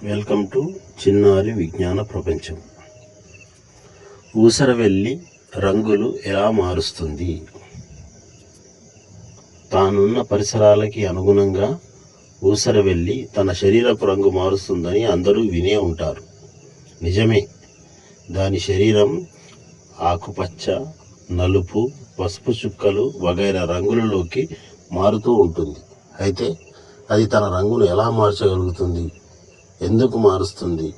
Welcome to చిన్నారి విజ్ఞాన ప్రపంచం. ఊసరవెల్లి రంగులు ఎలా మారుస్తుంది? తానున్న పరిసరాలకి అనుగుణంగా ఊసరవెల్లి తన శరీరపు రంగు మారుస్తుందని అందరూ వినే ఉంటారు. నిజమే. దాని శరీరం ఆకుపచ్చ, నలుపు, పసుపు చుక్కలు వగైరా రంగులలోకి మారుతూ ఉంటుంది. అయితే అది తన రంగును ఎలా మార్చగలుగుతుంది, ఎందుకు మారుస్తుంది,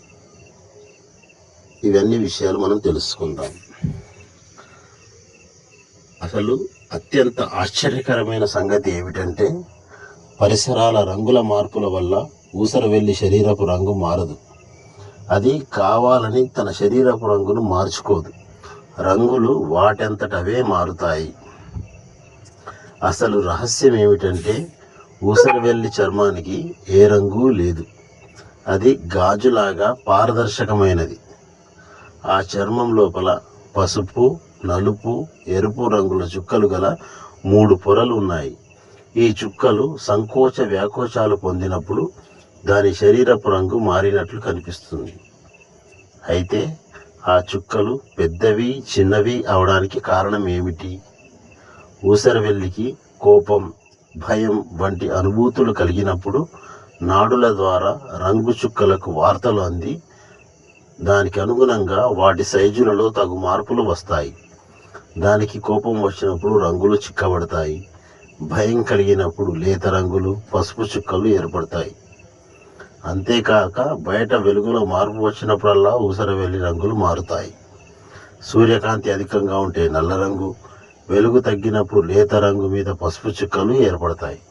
ఇవన్నీ విషయాలు మనం తెలుసుకుందాం. అసలు అత్యంత ఆశ్చర్యకరమైన సంగతి ఏమిటంటే, పరిసరాల రంగుల మార్పుల వల్ల ఊసరవెల్లి శరీరపు రంగు మారదు. అది కావాలని తన శరీరపు రంగును మార్చుకోదు. రంగులు వాటంతటవే మారుతాయి. అసలు రహస్యం ఏమిటంటే, ఊసరవెల్లి చర్మానికి ఏ రంగు లేదు. అది గాజులాగా పారదర్శకమైనది. ఆ చర్మం లోపల పసుపు, నలుపు, ఎరుపు రంగుల చుక్కలు గల 3 పొరలు ఉన్నాయి. ఈ చుక్కలు సంకోచ వ్యాకోచాలు పొందినప్పుడు దాని శరీరపు రంగు మారినట్లు కనిపిస్తుంది. అయితే ఆ చుక్కలు పెద్దవి, చిన్నవి అవడానికి కారణం ఏమిటి? ఊసరవెల్లికి కోపం, భయం వంటి అనుభూతులు కలిగినప్పుడు నాడుల ద్వారా రంగు చుక్కలకు వార్తలు అంది దానికి అనుగుణంగా వాటి సైజులలో తగు మార్పులు వస్తాయి. దానికి కోపం వచ్చినప్పుడు రంగులు చిక్కబడతాయి. భయం కలిగినప్పుడు లేత రంగులు, పసుపు చుక్కలు ఏర్పడతాయి. అంతేకాక బయట వెలుగులో మార్పు వచ్చినప్పుడల్లా ఊసరవెల్లి రంగులు మారుతాయి. సూర్యకాంతి అధికంగా ఉంటే నల్ల రంగు, వెలుగు తగ్గినప్పుడు లేత రంగు మీద పసుపు చుక్కలు ఏర్పడతాయి.